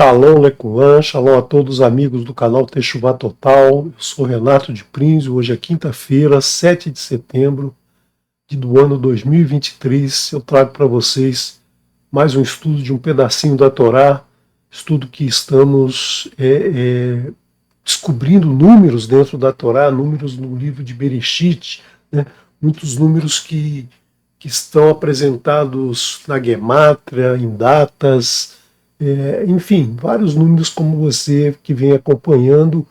Shalom Lecuan, shalom a todos os amigos do canal Techuvá Total. Eu sou Renato de Prinzio. Hoje é quinta-feira, 7 de setembro do ano 2023. Eu trago para vocês mais um estudo de um pedacinho da Torá, estudo que estamos descobrindo números dentro da Torá, números no livro de Bereshit, né? Muitos números que estão apresentados na Gemátria, em datas, enfim, vários números, como você que vem acompanhando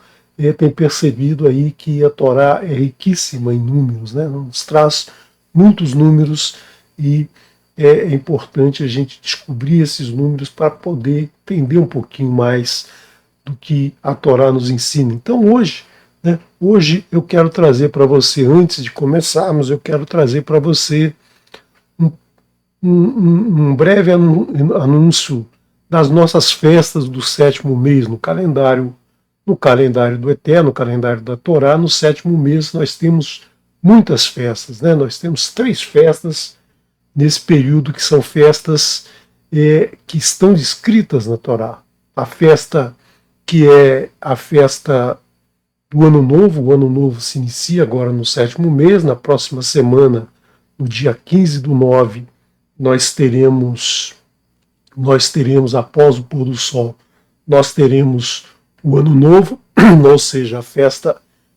tem percebido aí que a Torá é riquíssima em números, né? Nos traz muitos números e é importante a gente descobrir esses números para poder entender um pouquinho mais do que a Torá nos ensina. Então hoje eu quero trazer para você, antes de começarmos, eu quero trazer para você um breve anúncio das nossas festas do sétimo mês no calendário do Eterno, no calendário da Torá. No sétimo mês nós temos muitas festas, né? Nós temos 3 festas nesse período que são festas que estão descritas na Torá. A festa que é a festa do Ano Novo. O Ano Novo se inicia agora no sétimo mês. Na próxima semana, no dia 15/9, nós teremos após o pôr do sol, nós teremos o Ano Novo, ou seja, a festa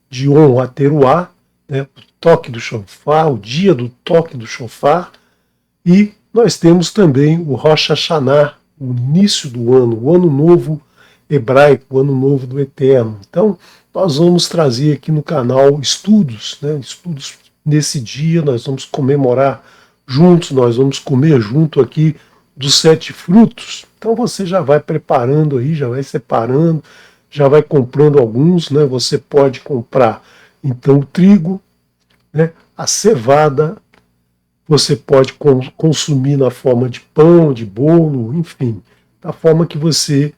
de Yom HaTeruah, né, o toque do shofar, o dia do toque do shofar, e nós temos também o Rosh Hashanah, o início do ano, o Ano Novo hebraico, o Ano Novo do Eterno. Então, nós vamos trazer aqui no canal estudos, né, estudos nesse dia. Nós vamos comemorar juntos, nós vamos comer junto aqui dos 7 frutos. Então você já vai preparando aí, já vai separando, já vai comprando alguns, né? Você pode comprar então o trigo, né? A cevada, você pode consumir na forma de pão, de bolo, enfim, da forma que você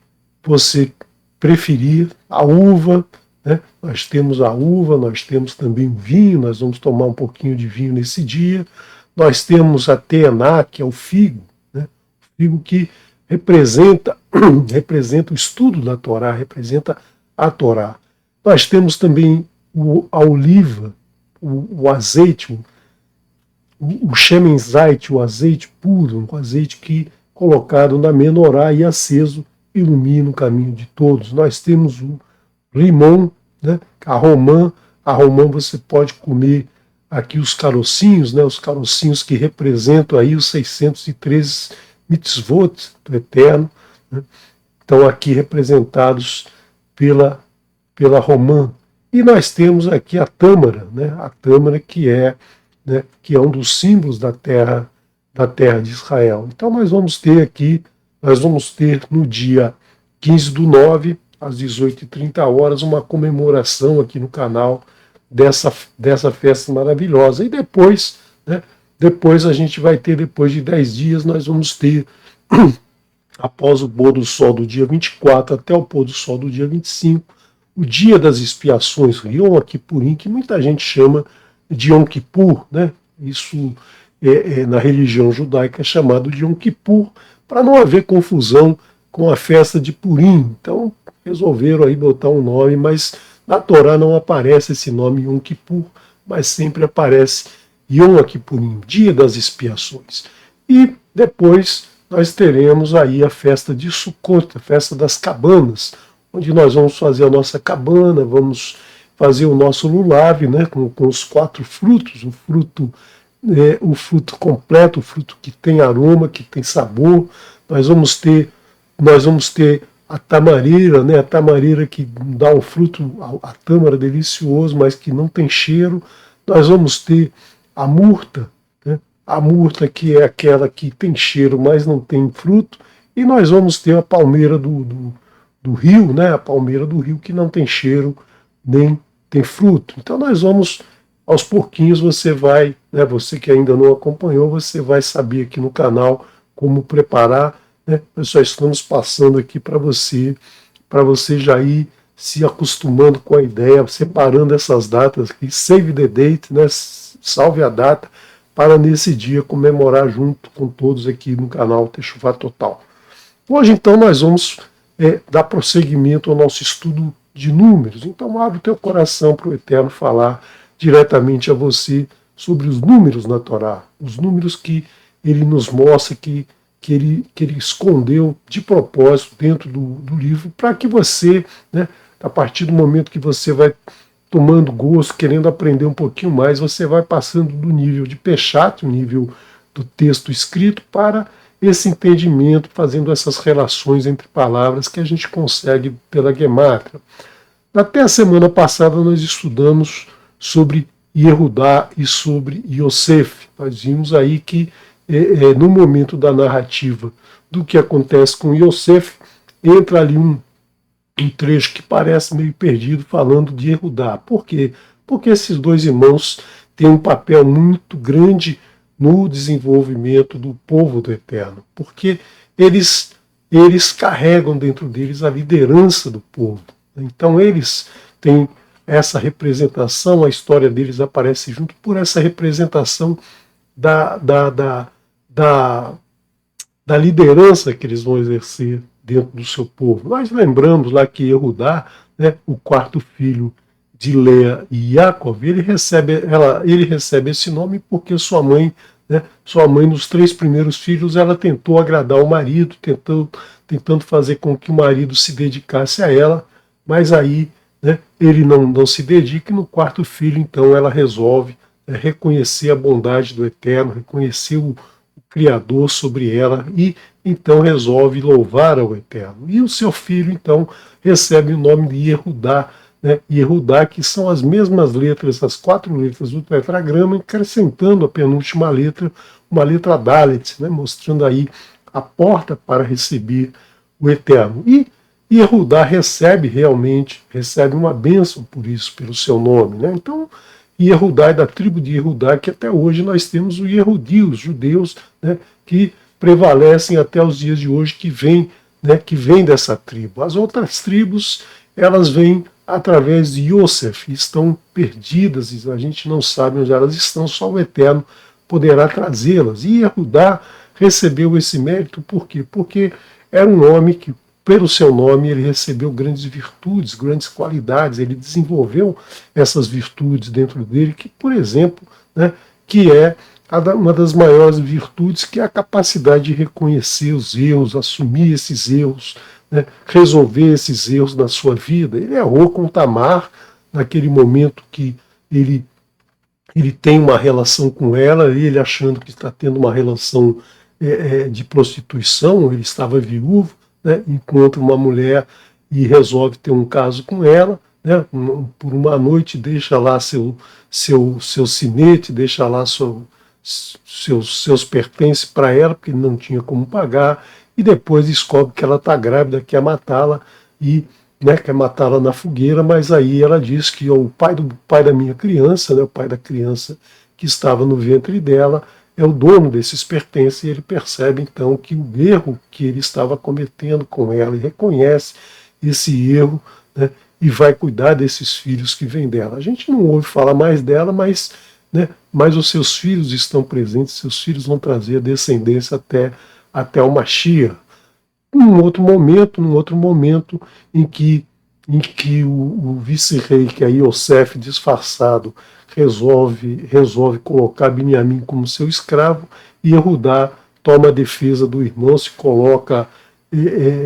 preferir. A uva, né? Nós temos a uva, nós temos também o vinho, nós vamos tomar um pouquinho de vinho nesse dia. Nós temos a teaná, que é o figo, figo que representa o estudo da Torá, representa a Torá. Nós temos também a oliva, o azeite, o shemen zait, o azeite puro, um azeite que colocado na menorá e aceso ilumina o caminho de todos. Nós temos o limão, né, a romã você pode comer aqui os carocinhos, né, os carocinhos que representam aí os 613 mitzvot do Eterno, né? Estão aqui representados pela romã. E nós temos aqui a tâmara, né? A tâmara que é um dos símbolos da terra de Israel. Então nós vamos ter no dia 15/9, às 18h30, uma comemoração aqui no canal dessa festa maravilhosa. E depois a gente vai ter, depois de 10 dias, nós vamos ter, após o pôr do sol do dia 24 até o pôr do sol do dia 25, o dia das expiações, Yom Kippurim, que muita gente chama de Yom Kippur, né? Isso na religião judaica é chamado de Yom Kippur, para não haver confusão com a festa de Purim. Então resolveram aí botar um nome, mas na Torá não aparece esse nome Yom Kippur, mas sempre aparece Yom Kippurim, dia das expiações. E depois nós teremos aí a festa de Sukkot, a festa das cabanas, onde nós vamos fazer a nossa cabana, vamos fazer o nosso lulav, né, com os 4 frutos, o fruto completo, o fruto que tem aroma, que tem sabor. Nós vamos ter a tamareira, né, a tamareira que dá um fruto, a tâmara delicioso, mas que não tem cheiro. Nós vamos ter a murta, né? A murta que é aquela que tem cheiro, mas não tem fruto, e nós vamos ter a palmeira do rio, né? A palmeira do rio que não tem cheiro nem tem fruto. Então nós vamos, aos pouquinhos, você vai, né? Você que ainda não acompanhou, você vai saber aqui no canal como preparar, né? Nós só estamos passando aqui para você já ir se acostumando com a ideia, separando essas datas aqui, save the date, né? Salve a data, para nesse dia comemorar junto com todos aqui no canal Techuvá Total. Hoje então nós vamos dar prosseguimento ao nosso estudo de números. Então abre o teu coração para o Eterno falar diretamente a você sobre os números na Torá, os números que ele nos mostra, que ele escondeu de propósito dentro do livro, para que você, né, a partir do momento que você vai tomando gosto, querendo aprender um pouquinho mais, você vai passando do nível de Peshat, o nível do texto escrito, para esse entendimento, fazendo essas relações entre palavras que a gente consegue pela Gemátria. Até a semana passada nós estudamos sobre Yehudá e sobre Yosef. Nós vimos aí que no momento da narrativa do que acontece com Yosef, entra ali um trecho que parece meio perdido falando de Yehudá. Por quê? Porque esses dois irmãos têm um papel muito grande no desenvolvimento do povo do Eterno, porque eles carregam dentro deles a liderança do povo. Então eles têm essa representação, a história deles aparece junto por essa representação da liderança que eles vão exercer dentro do seu povo. Nós lembramos lá que Yehudá, né, o quarto filho de Leia e Yaakov, ele recebe esse nome porque sua mãe, nos 3 primeiros filhos, ela tentou agradar o marido, tentando fazer com que o marido se dedicasse a ela, mas aí, né, ele não se dedica, e no quarto filho, então, ela resolve reconhecer a bondade do Eterno, reconhecer o Criador sobre ela, e então resolve louvar ao Eterno. E o seu filho, então, recebe o nome de Yehudá, Yehudá, que são as mesmas letras, as 4 letras do tetragrama, acrescentando a penúltima letra, uma letra Dalet, mostrando aí a porta para receber o Eterno. E Yehudá recebe uma bênção por isso, pelo seu nome. Então, Yehudá é da tribo de Yehudá, que até hoje nós temos o Yehudi, os judeus, que prevalecem até os dias de hoje, que vêm dessa tribo. As outras tribos, elas vêm através de Yosef, estão perdidas, e a gente não sabe onde elas estão, só o Eterno poderá trazê-las. E Yehudá recebeu esse mérito, por quê? Porque era um homem que, pelo seu nome, ele recebeu grandes virtudes, grandes qualidades, ele desenvolveu essas virtudes dentro dele, que, por exemplo, que é uma das maiores virtudes, que é a capacidade de reconhecer os erros, assumir esses erros, resolver esses erros na sua vida. Ele errou com Tamar, naquele momento que ele tem uma relação com ela, ele achando que está tendo uma relação de prostituição, ele estava viúvo, encontra uma mulher e resolve ter um caso com ela, por uma noite deixa lá seu sinete, deixa lá seus pertences para ela, porque ele não tinha como pagar, e depois descobre que ela está grávida, quer matá-la, e quer matá-la na fogueira, mas aí ela diz que o pai da minha criança, o pai da criança que estava no ventre dela, é o dono desses pertences, e ele percebe então que o erro que ele estava cometendo com ela, e reconhece esse erro, e vai cuidar desses filhos que vêm dela. A gente não ouve falar mais dela, mas os seus filhos estão presentes, seus filhos vão trazer a descendência até o Mashiach. Num outro momento em que o vice-rei, que é Yosef disfarçado, resolve colocar Binyamin como seu escravo, e Yehudá toma a defesa do irmão, se coloca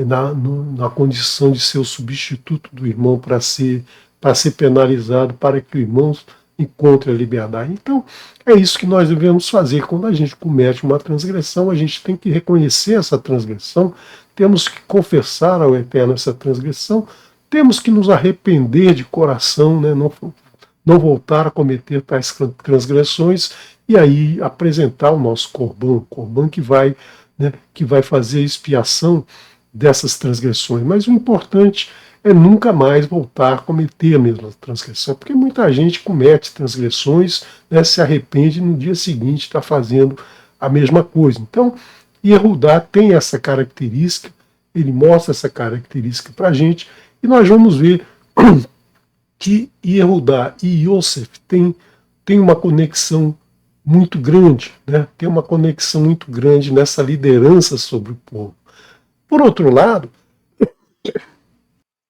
na condição de ser o substituto do irmão para ser penalizado, para que o irmão encontre a liberdade. Então, é isso que nós devemos fazer. Quando a gente comete uma transgressão, a gente tem que reconhecer essa transgressão, temos que confessar ao Eterno essa transgressão, temos que nos arrepender de coração, não voltar a cometer tais transgressões, e aí apresentar o nosso corban que vai fazer a expiação dessas transgressões. Mas o importante é nunca mais voltar a cometer a mesma transgressão, porque muita gente comete transgressões, se arrepende e no dia seguinte está fazendo a mesma coisa. Então, Yehudá tem essa característica, ele mostra essa característica para a gente, e nós vamos ver que Yehudá e Yosef têm uma conexão muito grande, tem uma conexão muito grande nessa liderança sobre o povo. Por outro lado,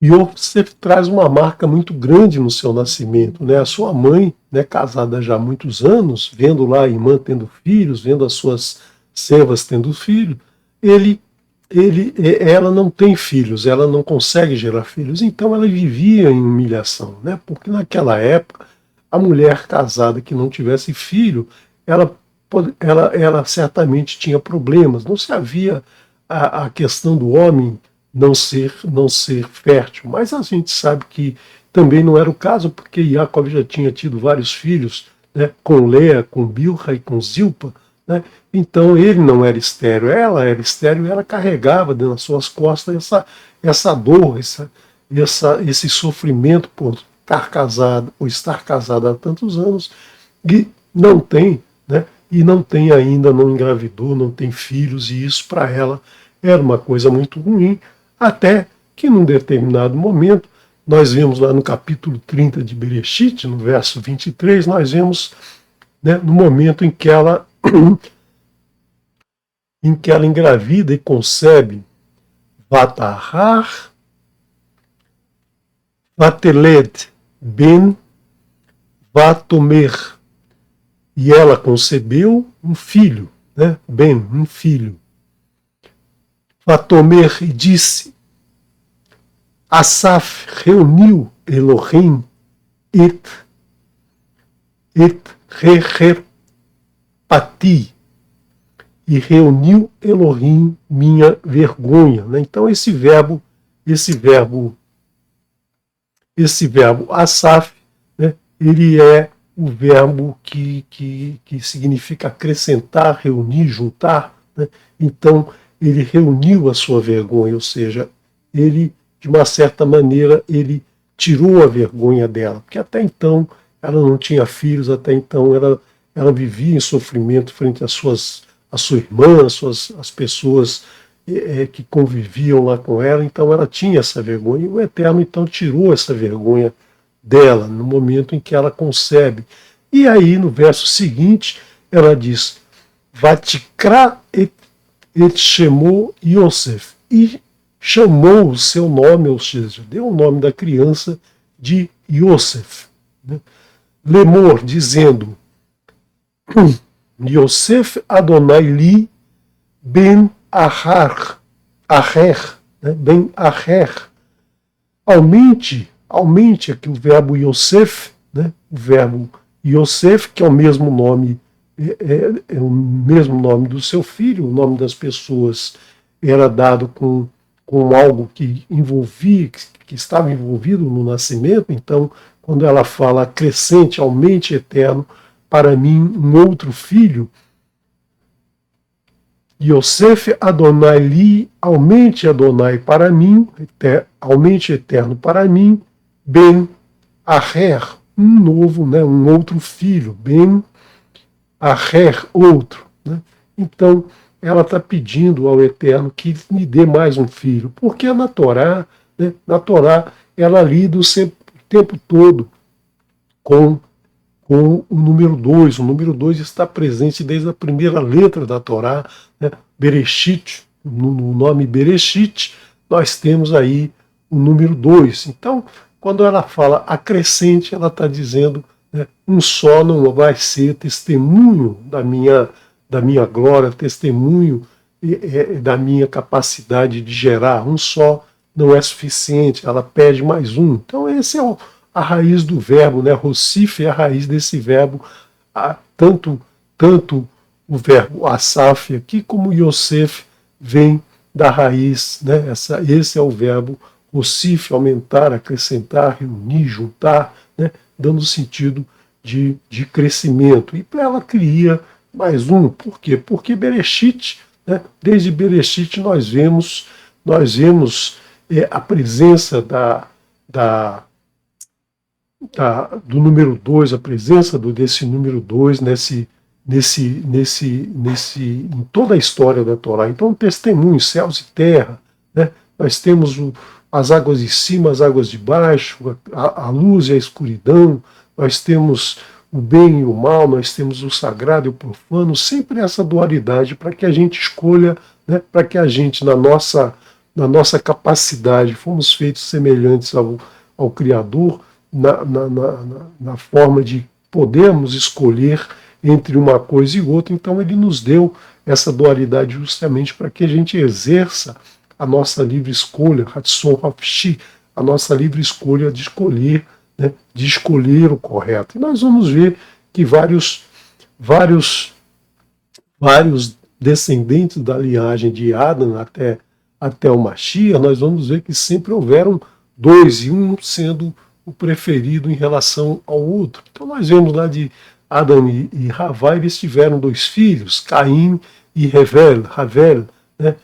Yosef traz uma marca muito grande no seu nascimento, né? A sua mãe, né, casada já há muitos anos, vendo lá a irmã tendo filhos, vendo as suas servas tendo filho, ele, ela não tem filhos, ela não consegue gerar filhos, então ela vivia em humilhação, né? Porque naquela época a mulher casada que não tivesse filho, ela, ela certamente tinha problemas. Não se havia a questão do homem não ser fértil. Mas a gente sabe que também não era o caso, porque Jacob já tinha tido vários filhos, né, com Lea, com Bilha e com Zilpa, né, então ele não era estéril, ela era estéril e ela carregava nas suas costas essa dor, esse sofrimento por estar casada há tantos anos e não tem, né, e não tem ainda, não engravidou, não tem filhos, e isso para ela era uma coisa muito ruim, até que num determinado momento, nós vemos lá no capítulo 30 de Bereshit, no verso 23, nós vemos, né, no momento em que ela engravida e concebe Vatahar Vateled Ben Vatomer, e ela concebeu um filho, né, Ben, um filho. Vatomer e disse, Asaf reuniu Elohim et recherpati, e reuniu Elohim minha vergonha. Né? Então esse verbo Asaf, né, ele é o verbo que significa acrescentar, reunir, juntar. Né? Então ele reuniu a sua vergonha, ou seja, ele, de uma certa maneira, ele tirou a vergonha dela, porque até então ela não tinha filhos, até então ela vivia em sofrimento frente às a sua irmã, as pessoas que conviviam lá com ela, então ela tinha essa vergonha, e o Eterno então tirou essa vergonha dela, no momento em que ela concebe. E aí, no verso seguinte, ela diz, Vatikra et chamou Yosef, e chamou o seu nome, ou seja, deu o nome da criança de Yosef. Né? Lemor, dizendo, Yosef Adonai li ben Aher, né? Ben Aher. Aumente aqui o verbo Yosef, né? O verbo Yosef, que é o mesmo nome, é o mesmo nome do seu filho, o nome das pessoas era dado com algo que envolvia, que estava envolvido no nascimento, então, quando ela fala acrescente, aumente eterno, para mim um outro filho, Yosef Adonai li, aumente Adonai para mim, aumente eterno para mim, Ben Aher, um novo, né, um outro filho, Ben Aher, outro. Né? Então, ela está pedindo ao Eterno que me dê mais um filho, porque na Torá, né, ela lida o tempo todo com o número 2. O número 2 está presente desde a primeira letra da Torá, né? Bereshit, no nome Bereshit, nós temos aí o número 2. Então, quando ela fala acrescente, ela está dizendo, né, um só não vai ser testemunho da minha glória, testemunho da minha capacidade de gerar. Um só não é suficiente, ela pede mais um. Então, esse é a raiz do verbo, né? Rocif é a raiz desse verbo, tanto o verbo Asaf aqui como Yosef vem da raiz, né? Esse é o verbo Rocif, aumentar, acrescentar, reunir, juntar, né? Dando sentido de crescimento. E para ela cria mais um. Por quê? Porque Bereshit, né? Desde Bereshit nós vemos a presença do número 2, a presença desse número 2 em toda a história da Torá. Então, testemunho, céus e terra, né? Nós temos as águas de cima, as águas de baixo, a luz e a escuridão, nós temos o bem e o mal, nós temos o sagrado e o profano, sempre essa dualidade para que a gente escolha, né? Para que a gente, na nossa na nossa capacidade, fomos feitos semelhantes ao Criador, na forma de podermos escolher entre uma coisa e outra. Então ele nos deu essa dualidade justamente para que a gente exerça a nossa livre escolha, Hatson Hafshi, a nossa livre escolha de escolher, né, de escolher o correto. E nós vamos ver que vários descendentes da linhagem de Adam até o Mashiach, nós vamos ver que sempre houveram dois, e um sendo o preferido em relação ao outro. Então nós vemos lá de Adam e Havá, eles tiveram dois filhos, Caim e Havel, né?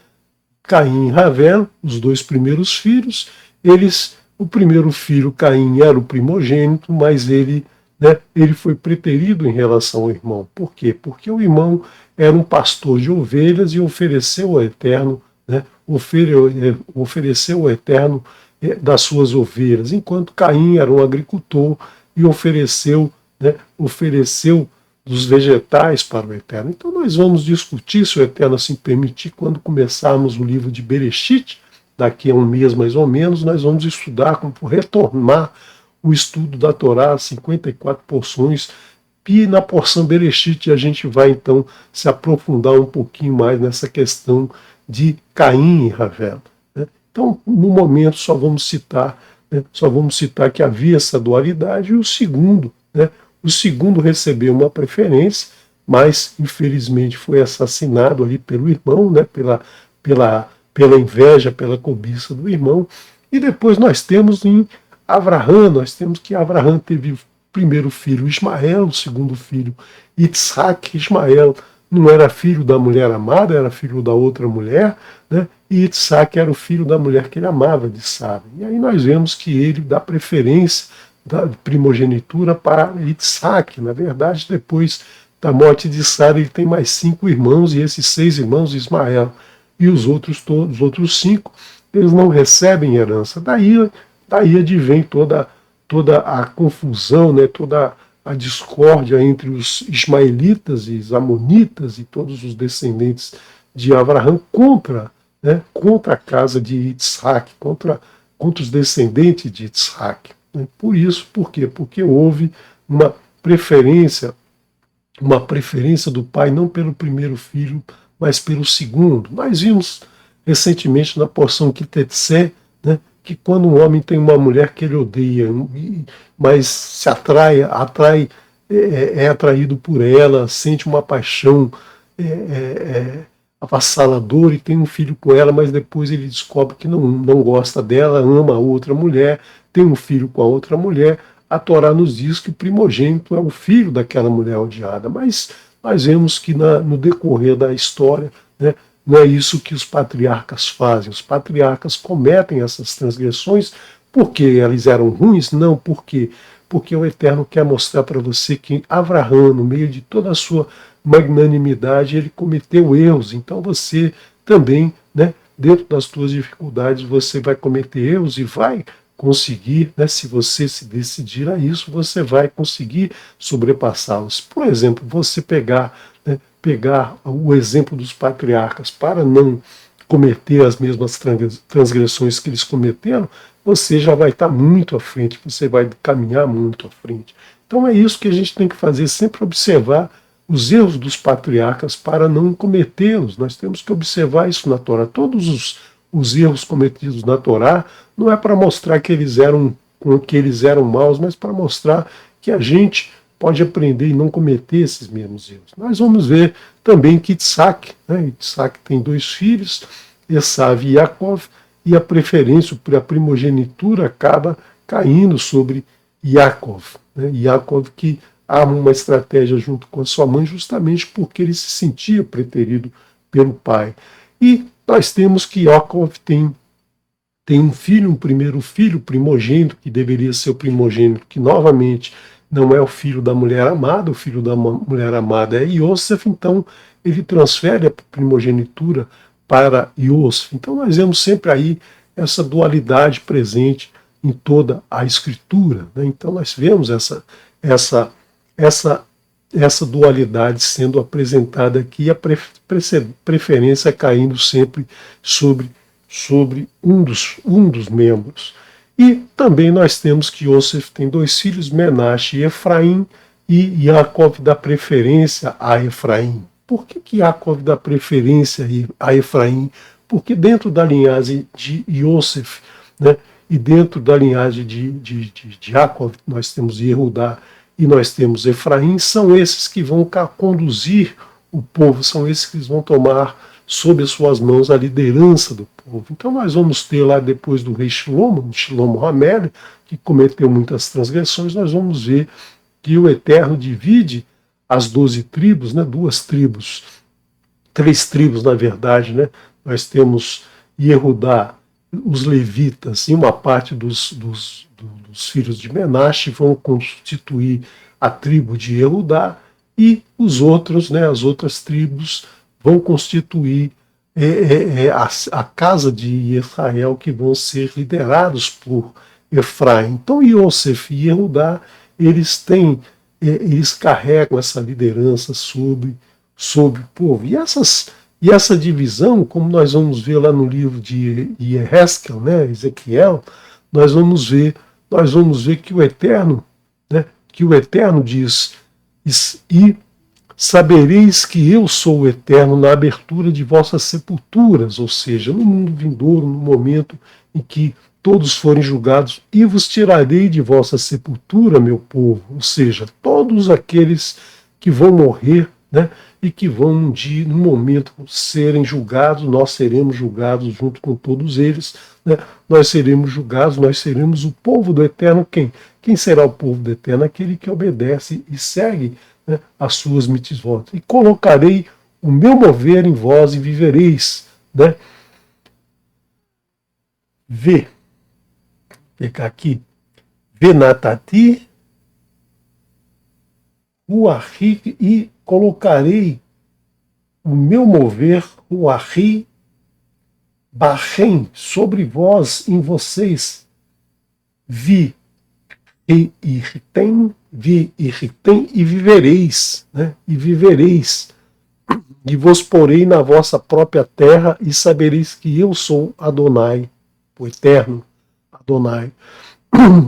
Caim e Havel, os dois primeiros filhos, o primeiro filho, Caim, era o primogênito, mas ele foi preterido em relação ao irmão. Por quê? Porque o irmão era um pastor de ovelhas e ofereceu ao Eterno, ofereceu ao Eterno das suas ovelhas, enquanto Caim era um agricultor e ofereceu dos vegetais para o Eterno. Então nós vamos discutir, se o Eterno assim permitir, quando começarmos o livro de Bereshit, daqui a um mês mais ou menos, nós vamos estudar, retomar o estudo da Torá, 54 porções, e na porção Bereshit a gente vai então se aprofundar um pouquinho mais nessa questão de Caim e Havel. Né? Então, no momento, só vamos citar que havia essa dualidade, e o segundo recebeu uma preferência, mas infelizmente foi assassinado ali pelo irmão, né, pela inveja, pela cobiça do irmão. E depois nós temos em Avraham, que Avraham teve o primeiro filho Ismael, o segundo filho Yitzhak. Ismael não era filho da mulher amada, era filho da outra mulher, né? E Yitzhak era o filho da mulher que ele amava, de Sara. E aí nós vemos que ele dá preferência da primogenitura para Yitzhak. Na verdade, depois da morte de Sara, ele tem mais 5 irmãos, e esses 6 irmãos, Ismael e os outros 5, eles não recebem herança. Daí advém toda a confusão, né, toda a discórdia entre os ismaelitas e os amonitas e todos os descendentes de Avraham contra a casa de Yitzhak, contra os descendentes de Yitzhak. Por quê? Porque houve uma preferência do pai não pelo primeiro filho, mas pelo segundo. Nós vimos recentemente na porção Kitetsé, né, que quando um homem tem uma mulher que ele odeia, mas se é atraído por ela, sente uma paixão avassaladora e tem um filho com ela, mas depois ele descobre que não gosta dela, ama a outra mulher, tem um filho com a outra mulher. A Torá nos diz que o primogênito é o filho daquela mulher odiada, mas nós vemos que no decorrer da história, né, não é isso que os patriarcas fazem. Os patriarcas cometem essas transgressões porque eles eram ruins? Não, porque o Eterno quer mostrar para você que Avraham, no meio de toda a sua magnanimidade, ele cometeu erros. Então você também, né, dentro das suas dificuldades, você vai cometer erros e vai conseguir, né, se você se decidir a isso, você vai conseguir sobrepassá-los. Por exemplo, você pegar o exemplo dos patriarcas para não cometer as mesmas transgressões que eles cometeram, você já vai estar muito à frente, você vai caminhar muito à frente. Então é isso que a gente tem que fazer, sempre observar os erros dos patriarcas para não cometê-los. Nós temos que observar isso na Torá. Todos os erros cometidos na Torá não é para mostrar que eles eram maus, mas para mostrar que a gente pode aprender e não cometer esses mesmos erros. Nós vamos ver também que Yitzhak tem 2 filhos, Esav e Yaakov, e a preferência, a primogenitura acaba caindo sobre Yaakov. Né? Yaakov que arma uma estratégia junto com a sua mãe justamente porque ele se sentia preterido pelo pai. E nós temos que Yaakov tem um filho, um primeiro filho, primogênito, que deveria ser o primogênito, que novamente não é o filho da mulher amada, o filho da mulher amada é Yosef, então ele transfere a primogenitura para Yosef. Então nós vemos sempre aí essa dualidade presente em toda a Escritura. Né? Então nós vemos essa dualidade sendo apresentada aqui, a preferência caindo sempre sobre sobre um dos membros. E também nós temos que Yosef tem dois filhos, Menashe e Efraim, e Yaakov dá preferência a Efraim. Por que Yaakov dá preferência a Efraim? Porque dentro da linhagem de Yosef, né, e dentro da linhagem de Yaakov, nós temos Yehudá e nós temos Efraim, são esses que vão conduzir o povo, são esses que vão tomar sob as suas mãos a liderança do povo. Então nós vamos ter lá depois do rei Shlomo Hamel, que cometeu muitas transgressões, nós vamos ver que o Eterno divide as 12 tribos, né, duas tribos, 3 tribos na verdade, né? Nós temos Yehudá, os levitas e uma parte dos filhos de Menashe vão constituir a tribo de Yehudá, e os outros, né, as outras tribos vão constituir a casa de Israel, que vão ser liderados por Efraim. Então Yosef e Yehudá, eles carregam essa liderança sobre o povo. E essa divisão, como nós vamos ver lá no livro de Yehezkel, né, Ezequiel, nós vamos ver que o Eterno, né, diz, e sabereis que eu sou o Eterno na abertura de vossas sepulturas, ou seja, no mundo vindouro, no momento em que todos forem julgados, e vos tirarei de vossa sepultura, meu povo, ou seja, todos aqueles que vão morrer, né, e que vão num momento serem julgados, nós seremos julgados junto com todos eles, né, nós seremos julgados, nós seremos o povo do Eterno. Quem será o povo do Eterno? Aquele que obedece e segue, né, as suas mitzvot. E colocarei o meu mover em vós e vivereis. Né? Vê, pegar aqui, Venatati, Ruahi, e colocarei o meu mover, Ruahi, Bachem, sobre vós, em vocês, vi irritem, e vivereis, né? E vivereis, e vos porei na vossa própria terra, e sabereis que eu sou Adonai, o Eterno Adonai.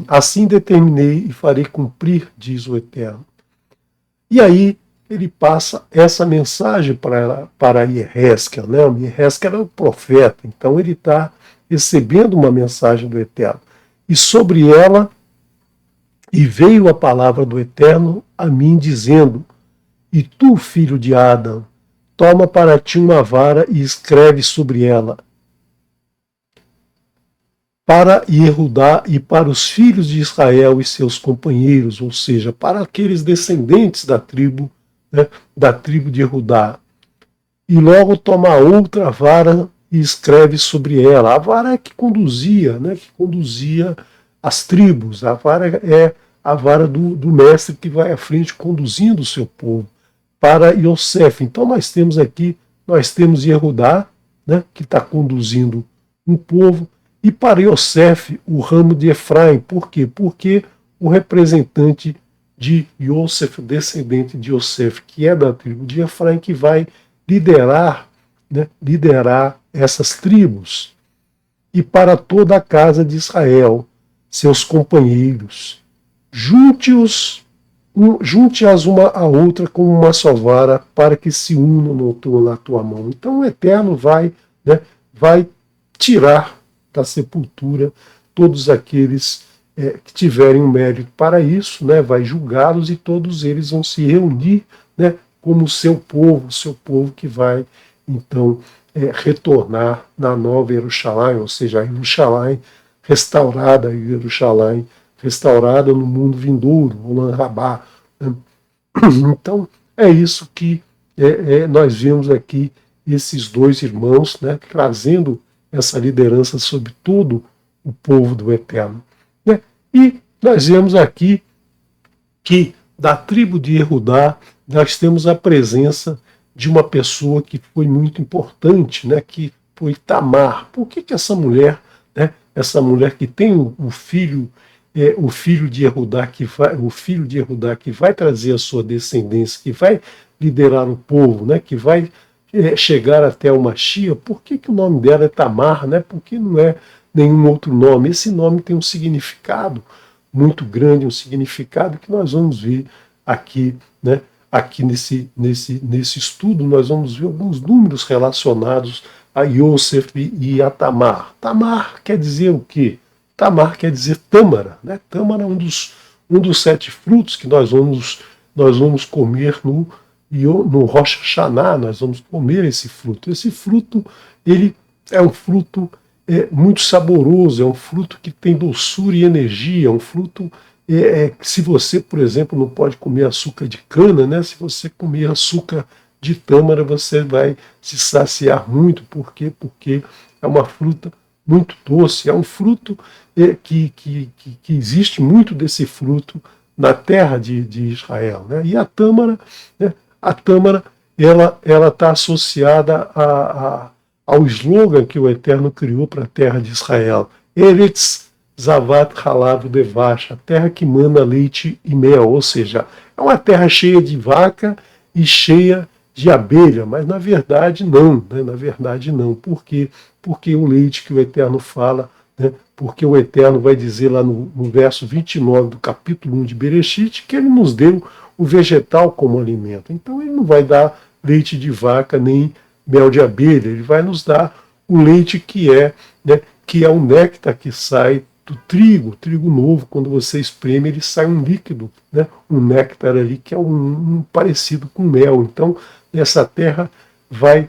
Assim determinei e farei cumprir, diz o Eterno. E aí ele passa essa mensagem para Yehezkel, né? O Yehezkel era o profeta, então ele está recebendo uma mensagem do Eterno. E sobre ela, e veio a palavra do Eterno a mim, dizendo: E tu, filho de Adão, toma para ti uma vara e escreve sobre ela, para Yehudá e para os filhos de Israel e seus companheiros, ou seja, para aqueles descendentes da tribo, né, de Yehudá. E logo toma outra vara e escreve sobre ela. A vara é que conduzia, né, as tribos. A vara é a vara do mestre que vai à frente conduzindo o seu povo para Yosef. Então nós temos Yehudá, né, que está conduzindo um povo, e para Yosef o ramo de Efraim. Por quê? Porque o representante de Yosef, descendente de Yosef, que é da tribo de Efraim, que vai liderar essas tribos. E para toda a casa de Israel, seus companheiros, junte-as uma à outra com uma só vara, para que se unam na tua mão. Então o Eterno vai tirar da sepultura todos aqueles que tiverem um mérito para isso, né, vai julgá-los, e todos eles vão se reunir, né, como o seu povo que vai então retornar na nova Jerusalém, ou seja, a Jerusalém restaurada, no mundo vindouro, Olam Rabá. Né? Então é isso que nós vemos aqui, esses dois irmãos, né, trazendo essa liderança sobre todo o povo do Eterno. Né? E nós vemos aqui que da tribo de Yehudá nós temos a presença de uma pessoa que foi muito importante, né, que foi Tamar. Por que essa mulher, né, que tem o filho de Yehudá, que vai trazer a sua descendência, que vai liderar o povo, né, que vai chegar até o Mashiach, por que o nome dela é Tamar, né? Por que não é nenhum outro nome? Esse nome tem um significado muito grande, um significado que nós vamos ver aqui, né? Aqui nesse estudo, nós vamos ver alguns números relacionados a Yosef e a Tamar. Tamar quer dizer o quê? Tamar quer dizer tâmara, né? Tâmara é um dos 7 frutos que nós vamos comer no Rosh Hashanah, nós vamos comer esse fruto. Esse fruto, ele é um fruto muito saboroso, é um fruto que tem doçura e energia, é um fruto se você, por exemplo, não pode comer açúcar de cana, né? Se você comer açúcar de tâmara, você vai se saciar muito. Por quê? Porque é uma fruta muito doce, é um fruto que existe muito desse fruto na terra de Israel, né? E a tâmara, né? A tâmara, ela está associada ao slogan que o Eterno criou para a terra de Israel. Eretz Zavat Halav Devash, a terra que mana leite e mel, ou seja, é uma terra cheia de vaca e cheia de abelha, mas na verdade não, né? Na verdade não. Por quê? Porque o leite que o Eterno fala, né? Porque o Eterno vai dizer lá no verso 29 do capítulo 1 de Bereshit que ele nos deu o vegetal como alimento. Então ele não vai dar leite de vaca nem mel de abelha, ele vai nos dar o leite que é o néctar que sai do trigo novo, quando você espreme, ele sai um líquido, né? Um néctar ali que é um parecido com mel. Então, nessa terra vai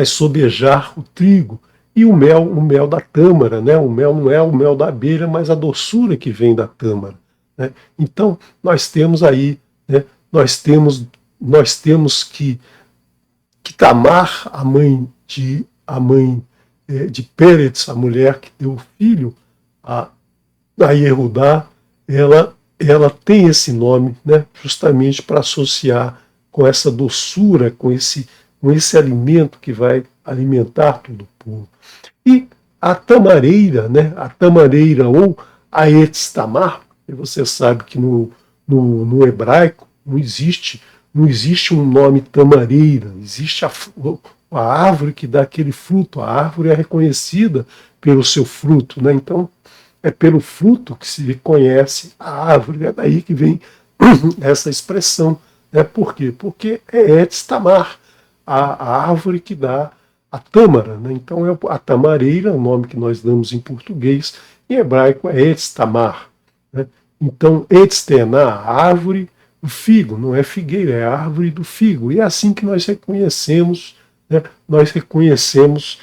sobejar o trigo e o mel da tâmara, né? O mel não é o mel da abelha, mas a doçura que vem da tâmara, né? Então, nós temos aí, né? Nós temos que Tamar, a mãe de Peretz, a mulher que deu o filho a Yehudá, ela tem esse nome, né, justamente para associar com essa doçura, com esse alimento que vai alimentar todo o povo. E a tamareira, né, ou a Etz Tamar, e você sabe que no hebraico não existe um nome tamareira, existe a árvore que dá aquele fruto, a árvore é reconhecida pelo seu fruto, né? Então é pelo fruto que se reconhece a árvore, é daí que vem essa expressão, né? Por quê? Porque é Etz Tamar, a árvore que dá a tâmara, né? Então é a tamareira, o nome que nós damos em português, em hebraico é Etz Tamar, né? Então Etz Tená, a árvore, o figo, não é figueira, é a árvore do figo. E é assim que nós reconhecemos, né? Nós reconhecemos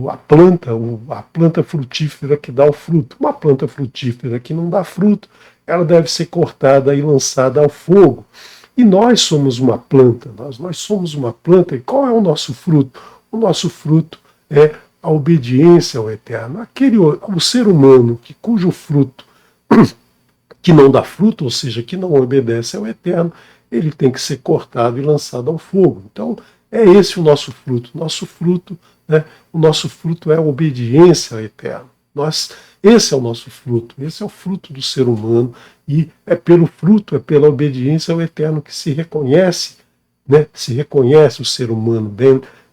a planta frutífera que dá o fruto. Uma planta frutífera que não dá fruto, ela deve ser cortada e lançada ao fogo. E nós somos uma planta, nós somos uma planta, e qual é o nosso fruto? O nosso fruto é a obediência ao Eterno. O ser humano cujo fruto que não dá fruto, ou seja, que não obedece ao Eterno, ele tem que ser cortado e lançado ao fogo. Então, é esse o nosso fruto. Né, o nosso fruto é a obediência ao Eterno. Esse é o nosso fruto, esse é o fruto do ser humano, e é pelo fruto, é pela obediência ao Eterno que se reconhece, né, o ser humano,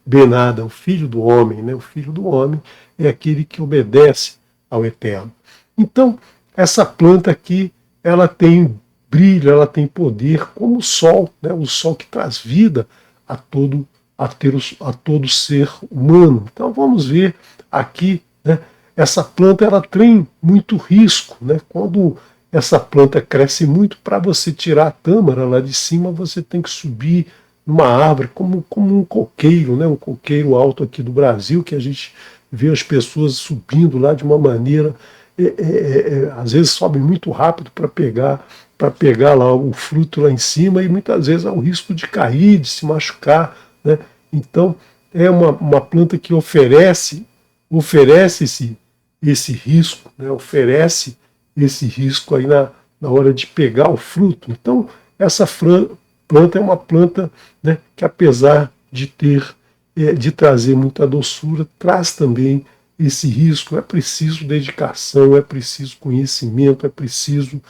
Ben Adam, o filho do homem, né, o filho do homem é aquele que obedece ao Eterno. Então, essa planta aqui, ela tem brilho, ela tem poder como o sol, né, o sol que traz vida a todo ser humano. Então vamos ver aqui, né, essa planta ela tem muito risco, né? Quando essa planta cresce muito, para você tirar a tâmara lá de cima, você tem que subir numa árvore, como um coqueiro, né? Um coqueiro alto aqui do Brasil, que a gente vê as pessoas subindo lá de uma maneira, às vezes sobem muito rápido para pegar lá o fruto lá em cima, e muitas vezes há o risco de cair, de se machucar, né? Então é uma planta que oferece esse risco, né? Oferece esse risco aí na hora de pegar o fruto. Então essa planta é uma planta, né, que apesar de trazer muita doçura, traz também esse risco. É preciso dedicação, é preciso conhecimento, é preciso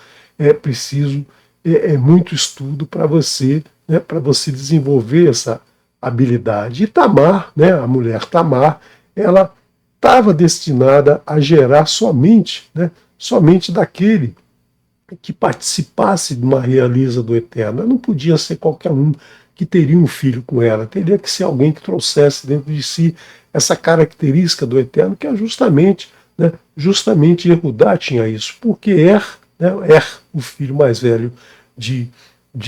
muito estudo para você né, para você desenvolver essa habilidade. E Tamar, né, a mulher Tamar, ela estava destinada a gerar somente, né, somente daquele que participasse de uma realeza do Eterno. Ela não podia ser qualquer um que teria um filho com ela, teria que ser alguém que trouxesse dentro de si essa característica do Eterno, que é justamente, né, justamente Yehudá tinha isso, porque né, o filho mais velho de